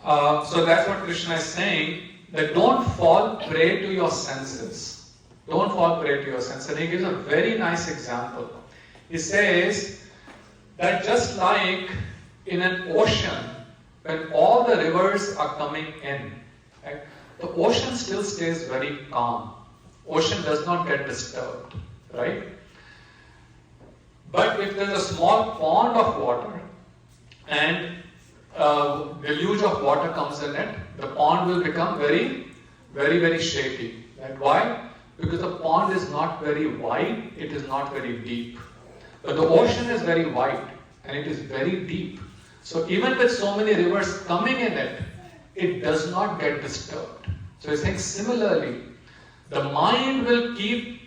So that's what Krishna is saying, that don't fall prey to your senses. Don't fall prey to your senses. And he gives a very nice example. He says that just like in an ocean, when all the rivers are coming in, right, the ocean still stays very calm. Ocean does not get disturbed, right? But if there's a small pond of water and a deluge of water comes in it, the pond will become very, very shaky. And why? Because the pond is not very wide, it is not very deep. But the ocean is very wide and it is very deep. So even with so many rivers coming in it, it does not get disturbed. So he's saying similarly, the mind will keep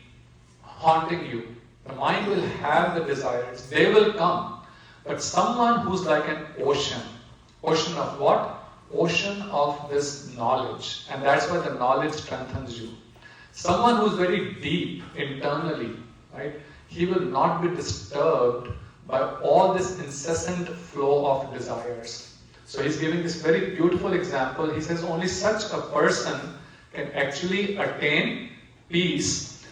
haunting you. The mind will have the desires. They will come. But someone who's like an ocean. Ocean of what? Ocean of this knowledge. And that's why the knowledge strengthens you. Someone who's very deep internally, right? He will not be disturbed by all this incessant flow of desires. So he's giving this very beautiful example. He says only such a person can actually attain peace,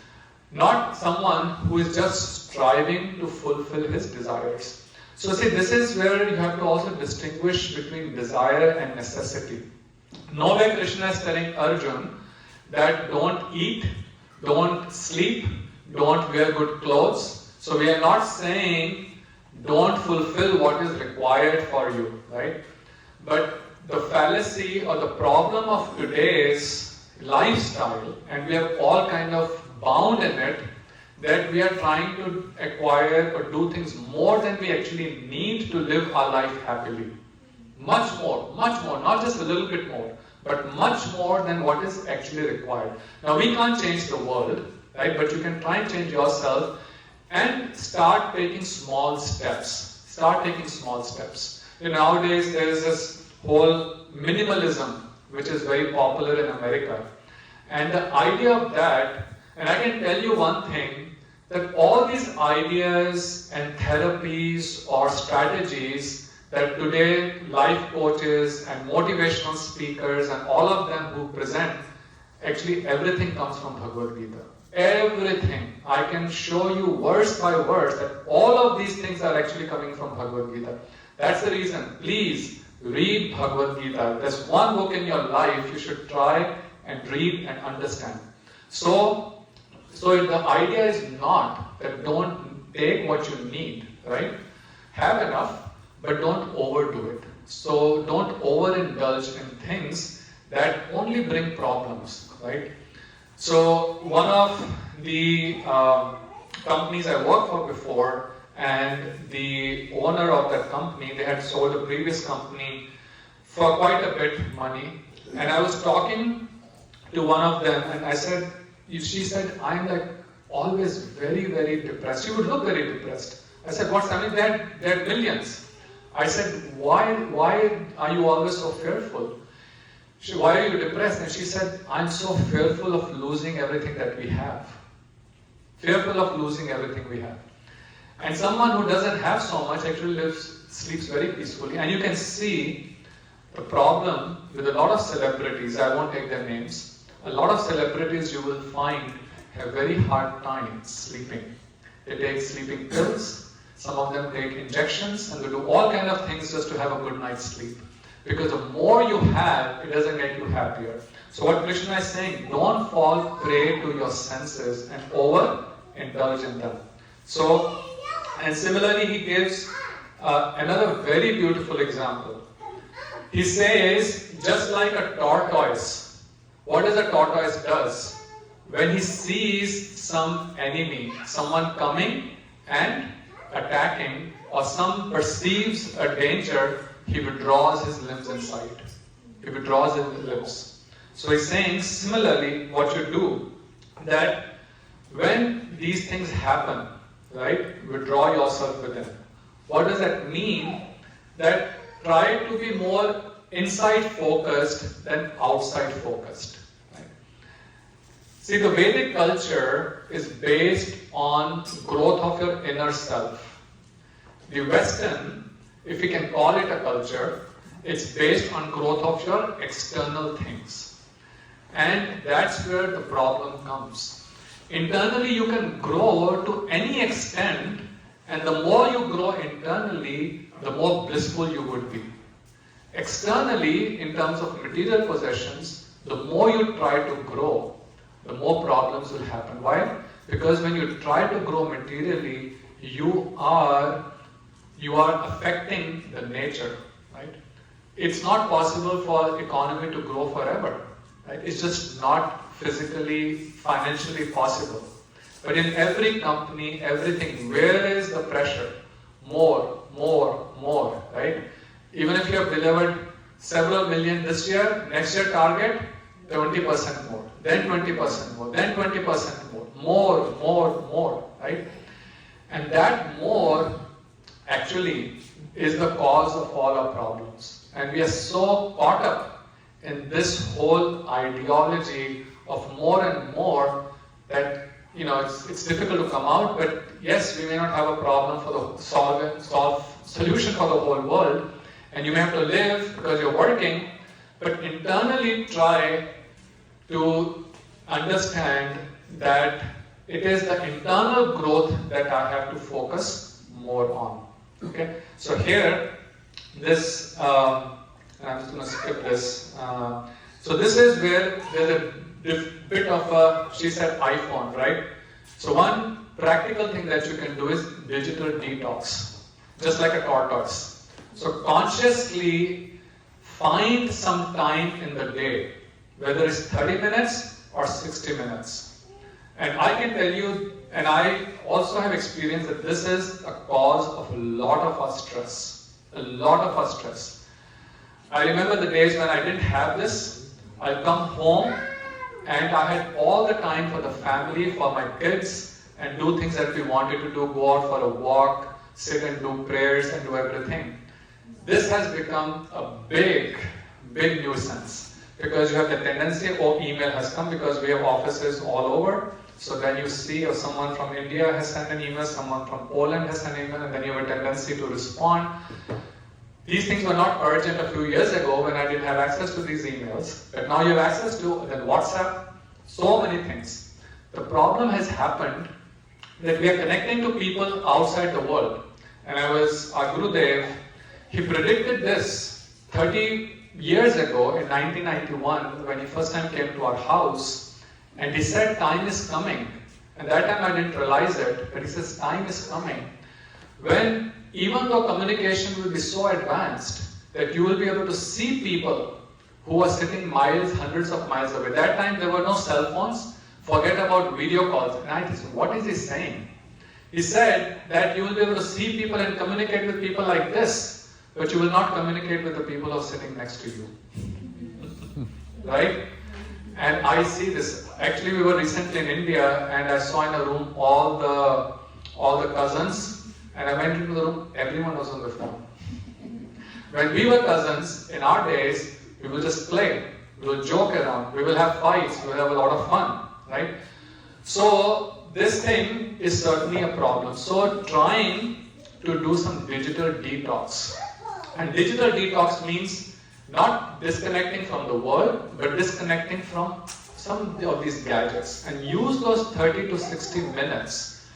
not someone who is just striving to fulfill his desires. So see, this is where you have to also distinguish between desire and necessity. Nowhere Krishna is telling Arjun that don't eat, don't sleep, don't wear good clothes. So we are not saying don't fulfill what is required for you, right? But the fallacy or the problem of today's lifestyle, and we are all kind of bound in it, that we are trying to acquire or do things more than we actually need to live our life happily. Much more, not just a little bit more, but much more than what is actually required. Now we can't change the world, right? But you can try and change yourself and start taking small steps. Start taking small steps. You know, nowadays there is this whole minimalism which is very popular in America. And the idea of that, and I can tell you one thing, that all these ideas and therapies or strategies that today life coaches and motivational speakers and all of them who present, actually everything comes from Bhagavad Gita. Everything. I can show you verse by verse that all of these things are actually coming from Bhagavad Gita. That's the reason. Please read Bhagavad Gita. There's one book in your life you should try and read and understand. So the idea is not that don't take what you need, right? Have enough, but don't overdo it. So don't overindulge in things that only bring problems, right? So one of the companies I worked for before, and the owner of that company, they had sold a previous company for quite a bit money. And I was talking to one of them, and I said, she said, I'm like always very depressed. She would look very depressed. I said, what's happening? They had millions. I said, why are you always so fearful? Why are you depressed? And she said, I'm so fearful of losing everything that we have. Fearful of losing everything we have. And someone who doesn't have so much actually sleeps very peacefully. And you can see the problem with a lot of celebrities. I won't take their names. A lot of celebrities you will find have very hard time sleeping. They take sleeping pills. Some of them take injections, and they do all kind of things just to have a good night's sleep. Because the more you have, it doesn't make you happier. So what Krishna is saying, don't fall prey to your senses and overindulge in them. So, and similarly he gives another very beautiful example. He says, just like a tortoise, what does a tortoise does? When he sees some enemy, someone coming and attacking, or some perceives a danger, he withdraws his limbs inside. He withdraws his limbs. So he's saying, similarly, what you do, that when these things happen, right, withdraw yourself within. What does that mean? That try to be more inside focused than outside focused. Right? See, the Vedic culture is based on growth of your inner self. The Western, if we can call it a culture, It's based on growth of your external things. And that's where the problem comes. Internally, you can grow to any extent, and the more you grow internally, the more blissful you would be. Externally, in terms of material possessions, the more you try to grow, the more problems will happen. Why? Because when you try to grow materially, you are affecting the nature, right? It's not possible for economy to grow forever, right? It's just not physically, financially possible. But in every company, everything, where is the pressure? More, right? Even if you have delivered several million this year, next year target, 20% more, then 20% more, then 20% more, more, right? And that more actually is the cause of all our problems. And we are so caught up in this whole ideology of more and more that it's difficult to come out. But yes, we may not have a problem for the solution for the whole world, and you may have to live because you're working, but internally try to understand that it is the internal growth that I have to focus more on. Okay, so here, this, I'm just going to skip this. So this is where there's a bit of a, she said iPhone, right? So one practical thing that you can do is digital detox, just like a tortoise. So consciously find some time in the day, whether it's 30 minutes or 60 minutes. And I can tell you, and I also have experienced that this is a cause of a lot of our stress. A lot of our stress. I remember the days when I didn't have this. I'll come home and I had all the time for the family, for my kids, and do things that we wanted to do, go out for a walk, sit and do prayers and do everything. This has become a big nuisance because you have the tendency, email has come because we have offices all over. So then you see someone from India has sent an email, someone from Poland has sent an email, and then you have a tendency to respond. These things were not urgent a few years ago when I didn't have access to these emails. But now you have access to WhatsApp, so many things. The problem has happened that we are connecting to people outside the world. And our Gurudev, he predicted this 30 years ago in 1991 when he first time came to our house. And he said time is coming. And that time I didn't realize it, but he says time is coming. When even though communication will be so advanced that you will be able to see people who are sitting miles, hundreds of miles away. That time there were no cell phones. Forget about video calls. And I just, what is he saying? He said that you will be able to see people and communicate with people like this, but you will not communicate with the people who are sitting next to you. Right? And I see this. Actually, we were recently in India, and I saw in a room all the cousins, and I went into the room. Everyone was on the phone. When we were cousins, in our days, we will just play, we will joke around, we will have fights, we will have a lot of fun, right? So this thing is certainly a problem. So trying to do some digital detox, and digital detox means not disconnecting from the world, but disconnecting from some of these gadgets, and use those 30 to 60 minutes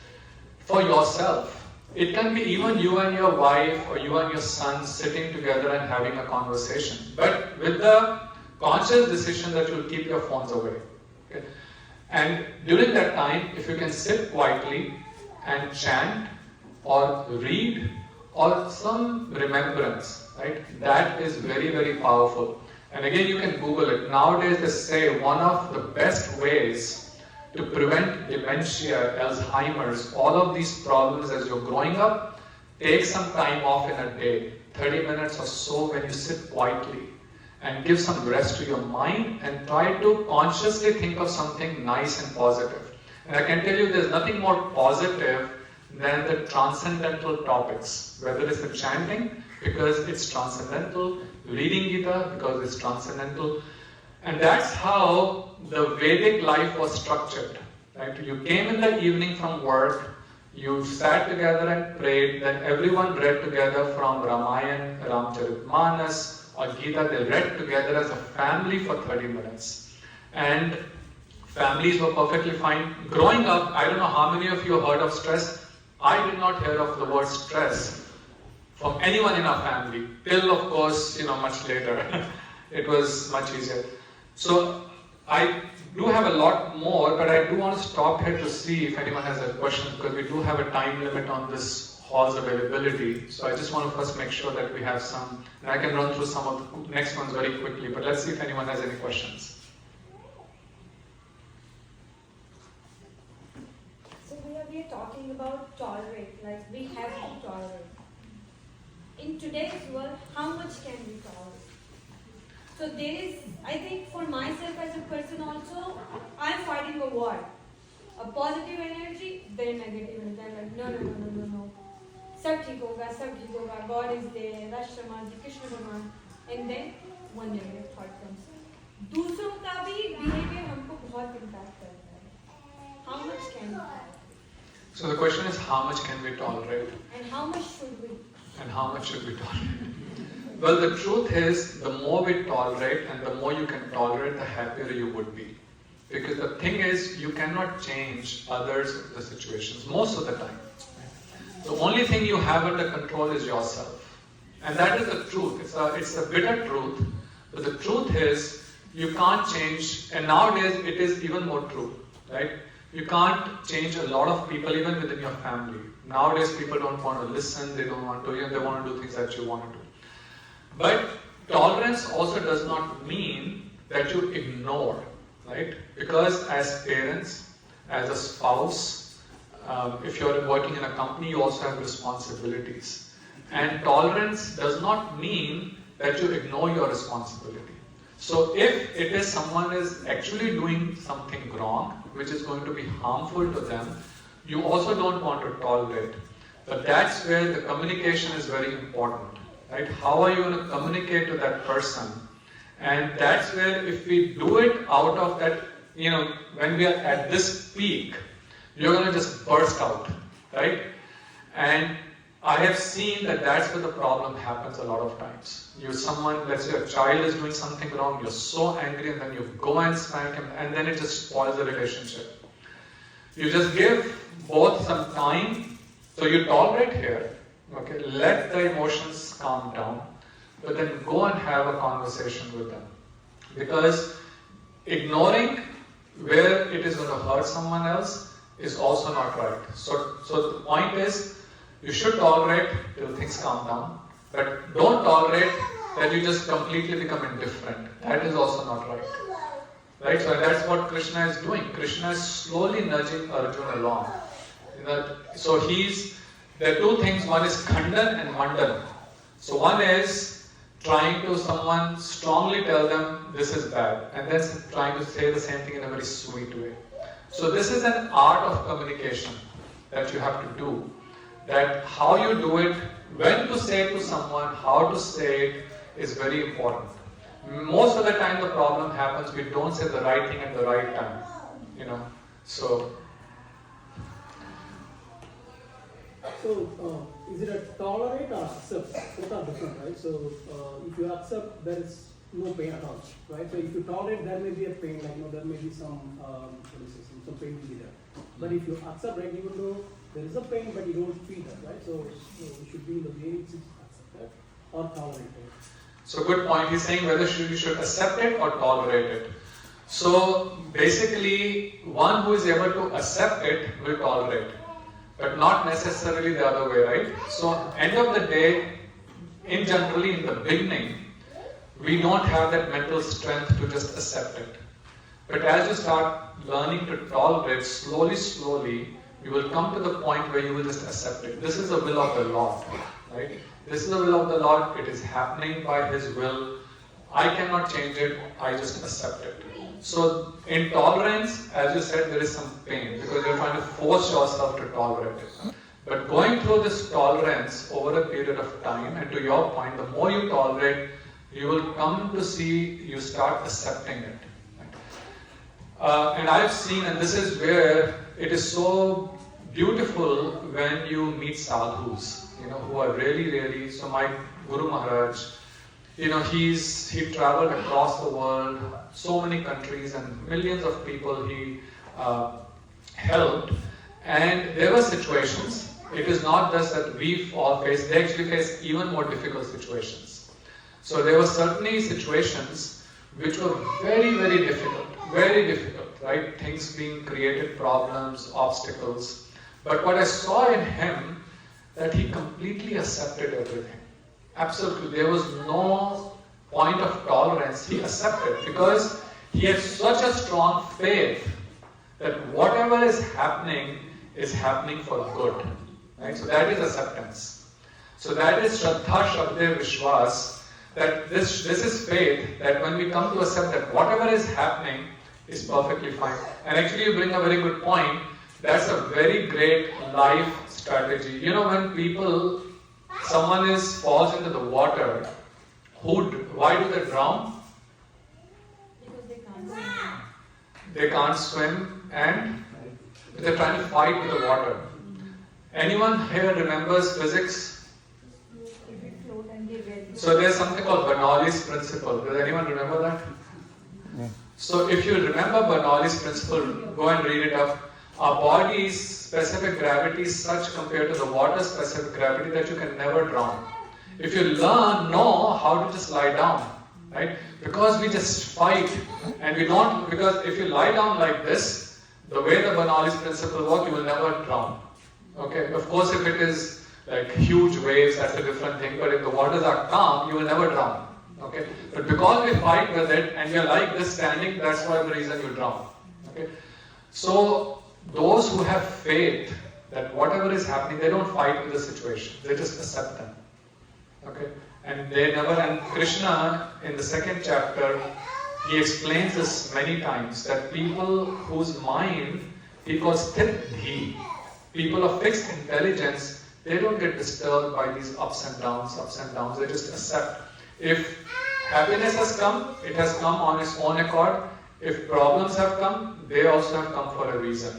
for yourself. It can be even you and your wife or you and your son sitting together and having a conversation, but with the conscious decision that you'll keep your phones away. Okay? And during that time, if you can sit quietly and chant or read or some remembrance, right? That is very, very powerful. And again, you can Google it. Nowadays, they say one of the best ways to prevent dementia, Alzheimer's, all of these problems as you're growing up, take some time off in a day, 30 minutes or so, when you sit quietly and give some rest to your mind and try to consciously think of something nice and positive. And I can tell you there's nothing more positive than the transcendental topics, whether it's the chanting, because it's transcendental, reading Gita, because it's transcendental. And that's how the Vedic life was structured. Right? You came in the evening from work, you sat together and prayed, then everyone read together from Ramayana, Ramcharitmanas, or Gita, they read together as a family for 30 minutes. And families were perfectly fine. Growing up, I don't know how many of you heard of stress. I did not hear of the word stress from anyone in our family, till of course, much later. It was much easier. So I do have a lot more, but I do want to stop here to see if anyone has a question, because we do have a time limit on this hall's availability. So I just want to first make sure that we have some, and I can run through some of the next ones very quickly, but let's see if anyone has any questions. So we are talking about tolerate, like we have to tolerate. In today's world, how much can we tolerate? So there is, I think for myself as a person also, I'm fighting a war. A positive energy, then negative energy. I'm like, no. Sab theek hoga, God is there, Rashtraman, Krishna Bhagwan. And then one negative thought comes. दूसरों का भी behavior हमको बहुत impact करता है. How much can we tolerate? So the question is, how much can we tolerate? And how much should we? And how much should we tolerate? Well, the truth is, the more we tolerate and the more you can tolerate, the happier you would be. Because the thing is, you cannot change others, the situations, most of the time. The only thing you have under control is yourself. And that is the truth. It's a bitter truth. But the truth is, you can't change, and nowadays it is even more true, right? You can't change a lot of people, even within your family. Nowadays, people don't want to listen, they don't want to, they want to do things that you want to do. But tolerance also does not mean that you ignore, right? Because as parents, as a spouse, if you're working in a company, you also have responsibilities. And tolerance does not mean that you ignore your responsibility. So if it is someone is actually doing something wrong, which is going to be harmful to them, you also don't want to tolerate. But that's where the communication is very important, right? How are you going to communicate to that person? And that's where if we do it out of that, when we are at this peak, you're going to just burst out, right? And I have seen that that's where the problem happens a lot of times. Let's say a child is doing something wrong, you're so angry, and then you go and smack him, and then it just spoils the relationship. You just give both some time, so you tolerate here, okay? Let the emotions calm down, but then go and have a conversation with them. Because ignoring where it is going to hurt someone else is also not right. So the point is, you should tolerate till things calm down, but don't tolerate that you just completely become indifferent. That is also not right. Right? So that's what Krishna is doing. Krishna is slowly nudging Arjuna along. So there are two things. One is Khandan and Mandan. So one is trying to someone strongly tell them this is bad, and then trying to say the same thing in a very sweet way. So this is an art of communication that you have to do. That how you do it, when to say it to someone, how to say it is very important. Most of the time the problem happens, we don't say the right thing at the right time. So is it a tolerate or accept? Both are different, right? So if you accept, there is no pain at all, right? So if you tolerate, there may be a pain, there may be some pain will be there. But if you accept, right, even though there is a pain, but you don't feel that, right? So it should be in the way it's accepted or tolerated. So good point. He's saying whether you should accept it or tolerate it. So basically, one who is able to accept it will tolerate, but not necessarily the other way, right? So end of the day, generally in the beginning, we don't have that mental strength to just accept it. But as you start learning to tolerate, slowly, you will come to the point where you will just accept it. This is the will of the Lord, right? This is the will of the Lord. It is happening by His will. I cannot change it. I just accept it. So in tolerance, as you said, there is some pain because you're trying to force yourself to tolerate it. But going through this tolerance over a period of time, and to your point, the more you tolerate, you will come to see, you start accepting it. And I've seen, and this is where it is so beautiful when you meet sadhus, who are really, so my Guru Maharaj, he traveled across the world, so many countries and millions of people he helped. And there were situations, it is not just that we all face, they actually face even more difficult situations. So there were certainly situations which were very, very difficult, right? Things being created, problems, obstacles. But what I saw in him, that he completely accepted everything. Absolutely, there was no point of tolerance. He accepted because he had such a strong faith that whatever is happening for good. Right? So that is acceptance. So that is Shraddha Shabde Vishwas, that this is faith, that when we come to accept that whatever is happening is perfectly fine. And actually you bring a very good point. That's a very great life strategy. When someone falls into the water, why do they drown? Because they can't swim. They can't swim and they're trying to fight with the water. Anyone here remembers physics? If it float and they will. So there's something called Bernoulli's principle. Does anyone remember that? Yeah. So if you remember Bernoulli's principle, go and read it up. Our body's specific gravity is such compared to the water's specific gravity that you can never drown. If you know how to just lie down, right? Because we just fight and we don't, because if you lie down like this, the way the Bernoulli's principle works, you will never drown. Okay? Of course, if it is like huge waves, that's a different thing, but if the waters are calm, you will never drown. Okay? But because we fight with it and you're like this standing, that's why the reason you drown. Okay? So, those who have faith that whatever is happening, they don't fight with the situation, they just accept them. Okay? And Krishna in the second chapter, he explains this many times, that people whose mind he calls Sthit-dhi, people of fixed intelligence, they don't get disturbed by these ups and downs, they just accept. If happiness has come, it has come on its own accord. If problems have come, they also have come for a reason.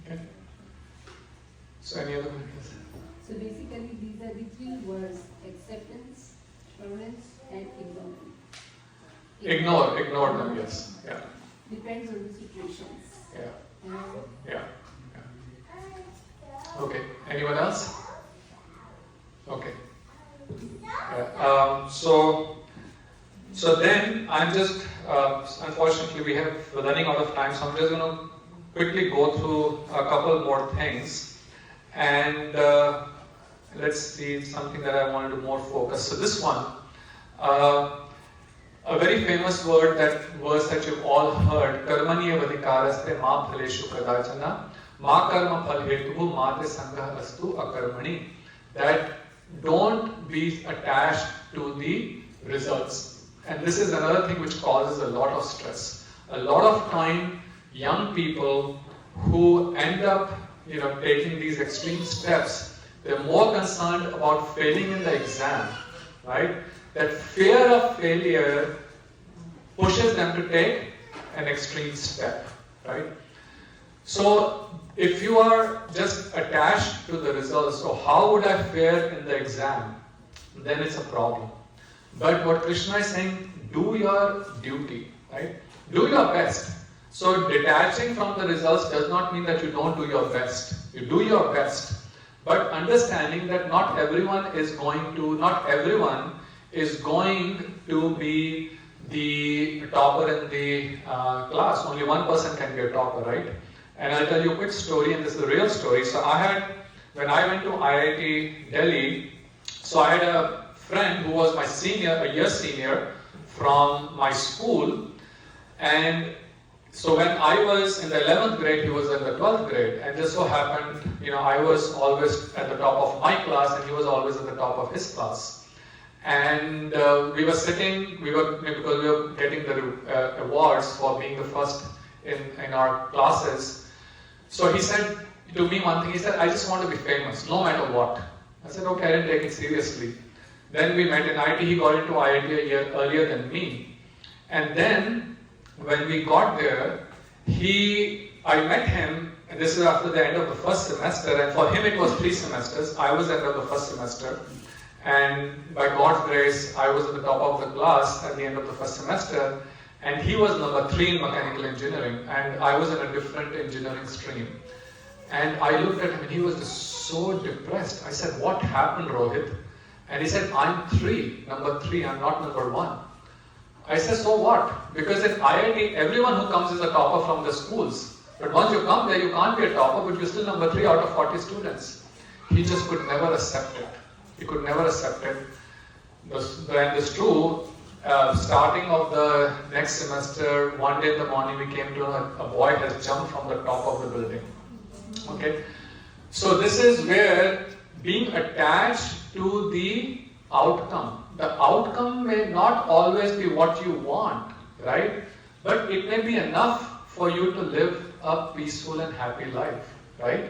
Okay? So any other questions? So basically these are the three words: acceptance, tolerance and ignorance. Ignore them, yes. Yeah. Depends on the situations. Yeah. And Yeah. Okay. Anyone else? Okay. So then I'm just unfortunately we're running out of time, so I'm just going to quickly go through a couple more things, and let's see something that I wanted to more focus. So this one, a very famous verse that you've all heard, Karmaniya vadikaraste ma phaleshu kadachana ma karma phal hetuhu ma te sangha astu akarmani, that don't be attached to the results. And this is another thing which causes a lot of stress. A lot of time, young people who end up, taking these extreme steps, they're more concerned about failing in the exam, right? That fear of failure pushes them to take an extreme step, right? So, if you are just attached to the results, so how would I fare in the exam? Then it's a problem. But what Krishna is saying, do your duty, right? Do your best. So detaching from the results does not mean that you don't do your best. You do your best. But understanding that not everyone is going to be the topper in the class. Only one person can be a topper, right? And I'll tell you a quick story, and this is a real story. So when I went to IIT Delhi, so I had a friend who was my senior, a year senior from my school, and so when I was in the 11th grade, he was in the 12th grade, and just so happened, I was always at the top of my class and he was always at the top of his class. And we were getting the awards for being the first in our classes. So he said to me one thing, he said, I just want to be famous, no matter what. I said, okay, I didn't take it seriously. Then we met in IIT, he got into IIT a year earlier than me. And then, when we got there, I met him, and this is after the end of the first semester, and for him it was 3 semesters, I was at the end of the first semester. And by God's grace, I was at the top of the class at the end of the first semester, and he was number 3 in mechanical engineering, and I was in a different engineering stream. And I looked at him and he was just so depressed. I said, "What happened, Rohit?" And he said, "I'm number 3, I'm not number 1. I said, "So what?" Because in IIT, everyone who comes is a topper from the schools. But once you come there, you can't be a topper, but you're still number 3 out of 40 students. He just could never accept it. He could never accept it. And it's true, starting of the next semester, one day in the morning, we came to a boy has jumped from the top of the building. Okay? So this is where being attached to the outcome. The outcome may not always be what you want, right? But it may be enough for you to live a peaceful and happy life, right?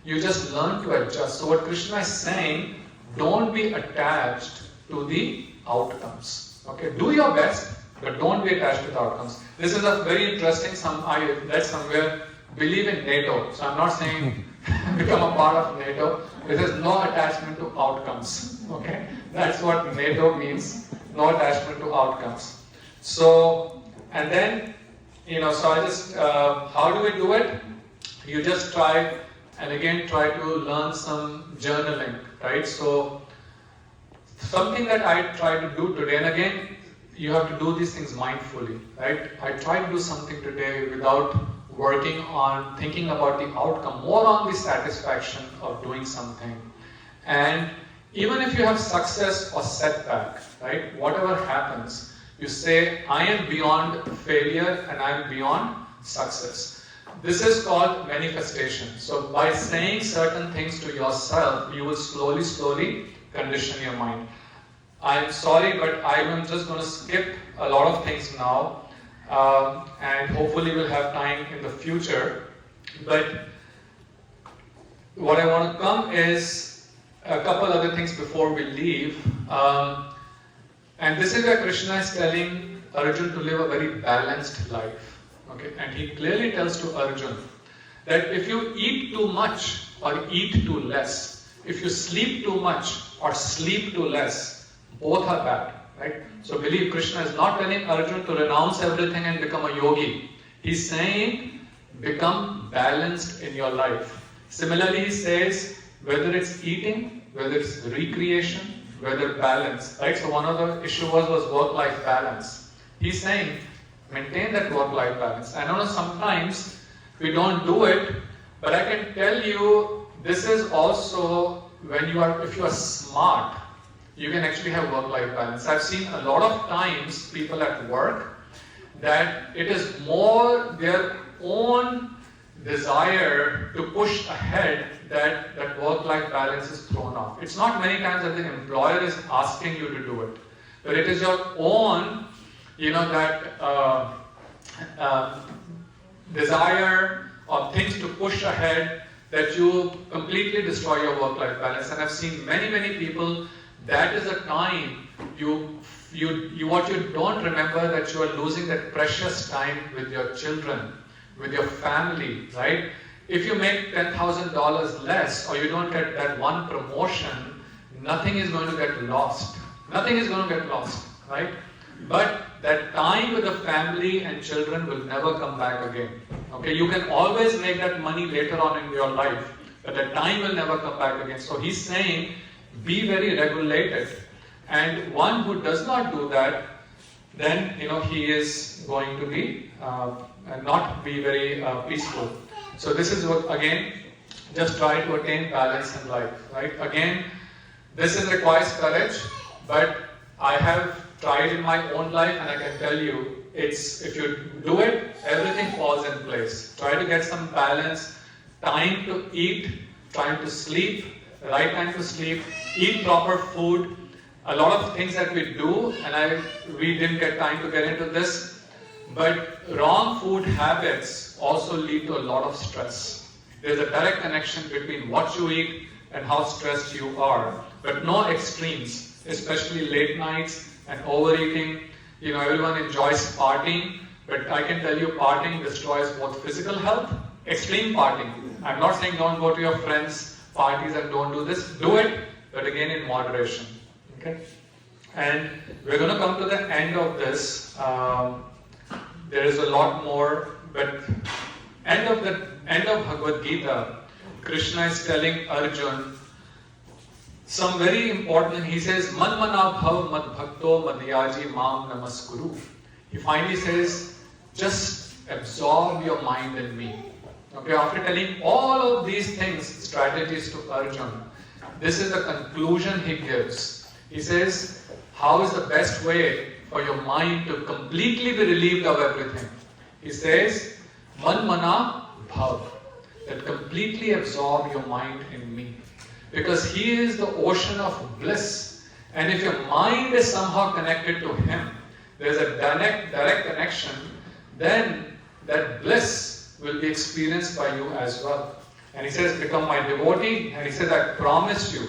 You just learn to adjust. So what Krishna is saying, don't be attached to the outcomes. Okay, do your best, but don't be attached to the outcomes. This is a very interesting, I read somewhere, believe in NATO. So I'm not saying become a part of NATO. There is no attachment to outcomes. Okay, that's what NATO means. No attachment to outcomes. So, and then, so I just, how do we do it? You just try, and again try to learn some journaling, right? So, something that I try to do today, and again, you have to do these things mindfully, right? I try to do something today without working on thinking about the outcome, more on the satisfaction of doing something. And even if you have success or setback, right? Whatever happens, you say, I am beyond failure and I am beyond success. This is called manifestation. So by saying certain things to yourself, you will slowly condition your mind. I'm sorry, but I'm just going to skip a lot of things now, and hopefully we'll have time in the future. But what I want to come is a couple other things before we leave. And this is where Krishna is telling Arjun to live a very balanced life. Okay? And he clearly tells to Arjun that if you eat too much or eat too less, if you sleep too much or sleep too less, both are bad. Right? So believe Krishna is not telling Arjun to renounce everything and become a yogi. He's saying become balanced in your life. Similarly, he says whether it's eating, whether it's recreation, whether balance, right? So one of the issue was work-life balance. He's saying, maintain that work-life balance. I know sometimes we don't do it, but I can tell you, this is also if you are smart, you can actually have work-life balance. I've seen a lot of times people at work that it is more their own desire to push ahead that work-life balance is thrown off. It's not many times that the employer is asking you to do it, but it is your own, desire or things to push ahead that you completely destroy your work-life balance. And I've seen many people, that is a time what you don't remember, that you are losing that precious time with your children, with your family, right? If you make $10,000 less or you don't get that one promotion, nothing is going to get lost. Nothing is going to get lost, right? But that time with the family and children will never come back again. Okay, you can always make that money later on in your life, but that time will never come back again. So he's saying, be very regulated. And one who does not do that, then he is going to be not be very peaceful. So this is what, again, just try to attain balance in life, right? Again, this requires courage, but I have tried in my own life, and I can tell you, if you do it, everything falls in place. Try to get some balance, time to eat, time to sleep, right time to sleep, eat proper food. A lot of things that we do, and we didn't get time to get into this, but wrong food habits also lead to a lot of stress. There's a direct connection between what you eat and how stressed you are, but no extremes, especially late nights and overeating. Everyone enjoys partying, but I can tell you partying destroys both physical health, extreme partying. I'm not saying don't go to your friends' parties and don't do this. Do it, but again in moderation. Okay? And we're going to come to the end of this. There is a lot more, but end of Bhagavad Gita, Krishna is telling Arjun some very important. He says, "Manmana bhav mad bhakto madhyaji mam namaskuru." He finally says, just absorb your mind in me. Okay, after telling all of these things, strategies to Arjun, this is the conclusion he gives. He says, how is the best way for your mind to completely be relieved of everything? He says, Manmana bhav, that completely absorb your mind in me. Because he is the ocean of bliss. And if your mind is somehow connected to him, there's a direct connection, then that bliss will be experienced by you as well. And he says, become my devotee. And he says, I promise you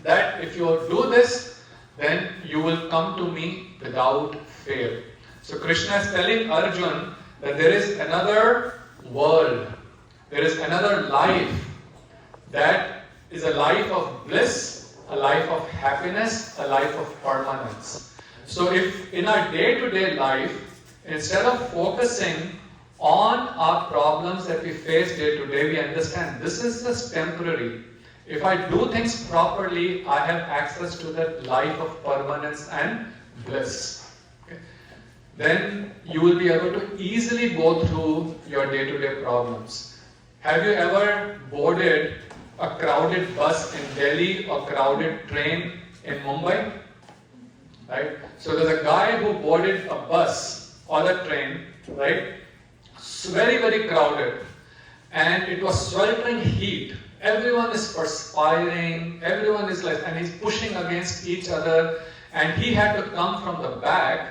that if you do this, then you will come to me without fail. So Krishna is telling Arjun that there is another world, there is another life that is a life of bliss, a life of happiness, a life of permanence. So if in our day-to-day life, instead of focusing on our problems that we face day-to-day, we understand this is just temporary. If I do things properly, I have access to that life of permanence and bliss. Okay? Then you will be able to easily go through your day-to-day problems. Have you ever boarded a crowded bus in Delhi or crowded train in Mumbai? Right? So there's a guy who boarded a bus or a train, right? It's very, very crowded. And it was sweltering heat. Everyone is perspiring, everyone is like, and he's pushing against each other. And he had to come from the back.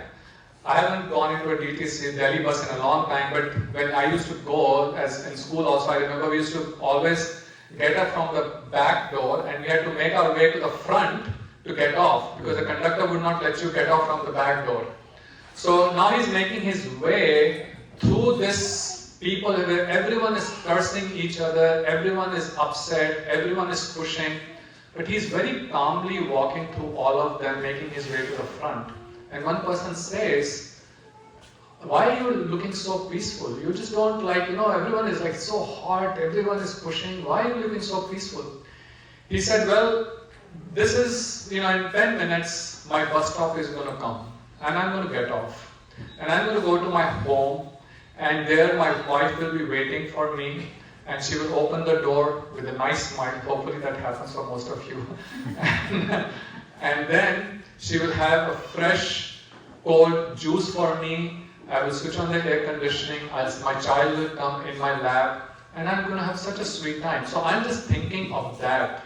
I haven't gone into a DTC Delhi bus in a long time, but when I used to go, as in school also, I remember we used to always get up from the back door and we had to make our way to the front to get off, because the conductor would not let you get off from the back door. So now he's making his way through this people where everyone is cursing each other, everyone is upset, everyone is pushing, but he's very calmly walking through all of them, making his way to the front. And one person says, why are you looking so peaceful? You just don't everyone is like so hot, everyone is pushing, why are you looking so peaceful? He said, well, this is, in 10 minutes, my bus stop is going to come, and I'm going to get off. And I'm going to go to my home, and there my wife will be waiting for me, and she will open the door with a nice smile. Hopefully that happens for most of you. And then she will have a fresh, cold juice for me. I will switch on the air conditioning. My child will come in my lap, and I'm going to have such a sweet time. So I'm just thinking of that.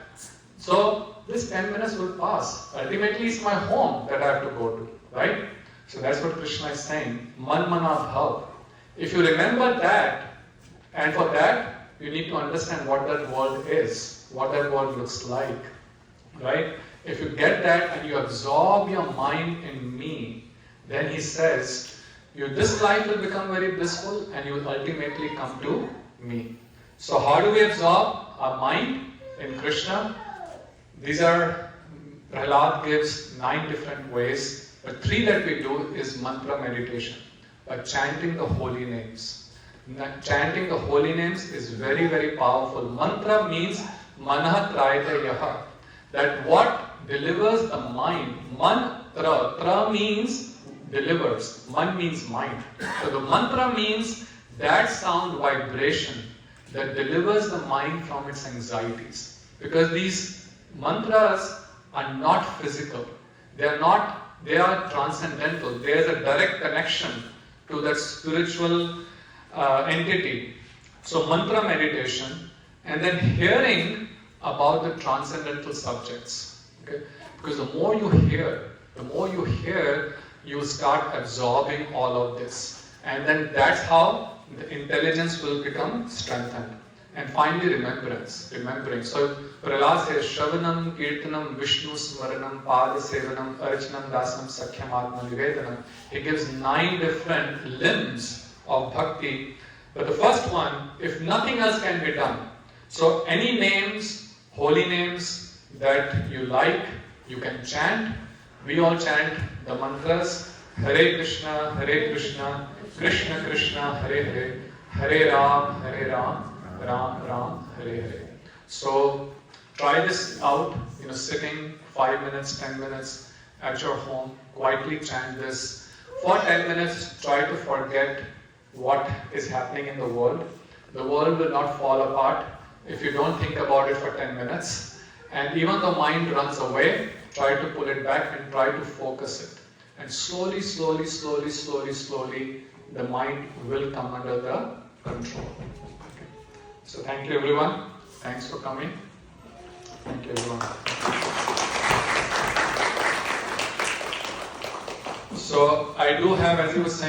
So this 10 minutes will pass. Ultimately, it's my home that I have to go to, right? So that's what Krishna is saying. Manmana bhav. If you remember that, and for that, you need to understand what that world is, what that world looks like, right? If you get that and you absorb your mind in me, then he says, this life will become very blissful and you will ultimately come to me. So how do we absorb our mind in Krishna? These are, Prahlad gives 9 different ways, but 3 that we do is mantra meditation, by chanting the holy names. Chanting the holy names is very, very powerful. Mantra means manah trayate yaha, that what delivers the mind. Mantra, tra means delivers, man means mind. So the mantra means that sound vibration that delivers the mind from its anxieties. Because these mantras are not physical. They are transcendental. There is a direct connection to that spiritual entity. So mantra meditation, and then hearing about the transcendental subjects. Okay? Because the more you hear, you start absorbing all of this. And then that's how the intelligence will become strengthened. And finally, remembering. So Prahlad says, Shravanam, Kirtanam, Vishnu Smaranam, Pada Sevanam, Archanam, Dasam, Sakhyam, Atma Nivedanam. He gives 9 different limbs of bhakti. But the first one, if nothing else can be done, so any names, holy names that you like, You can chant. We all chant the mantras Hare Krishna, Krishna Krishna, Hare Hare, Hare Ram, Ram Ram, Hare Hare. So try this out, sitting 5 minutes, 10 minutes at your home, quietly chant this. For 10 minutes, try to forget what is happening in the world. The world will not fall apart if you don't think about it for 10 minutes. And even the mind runs away, try to pull it back and try to focus it. And slowly, the mind will come under the control. Okay. So thank you everyone. Thanks for coming. Thank you everyone. So I do have, as you were saying,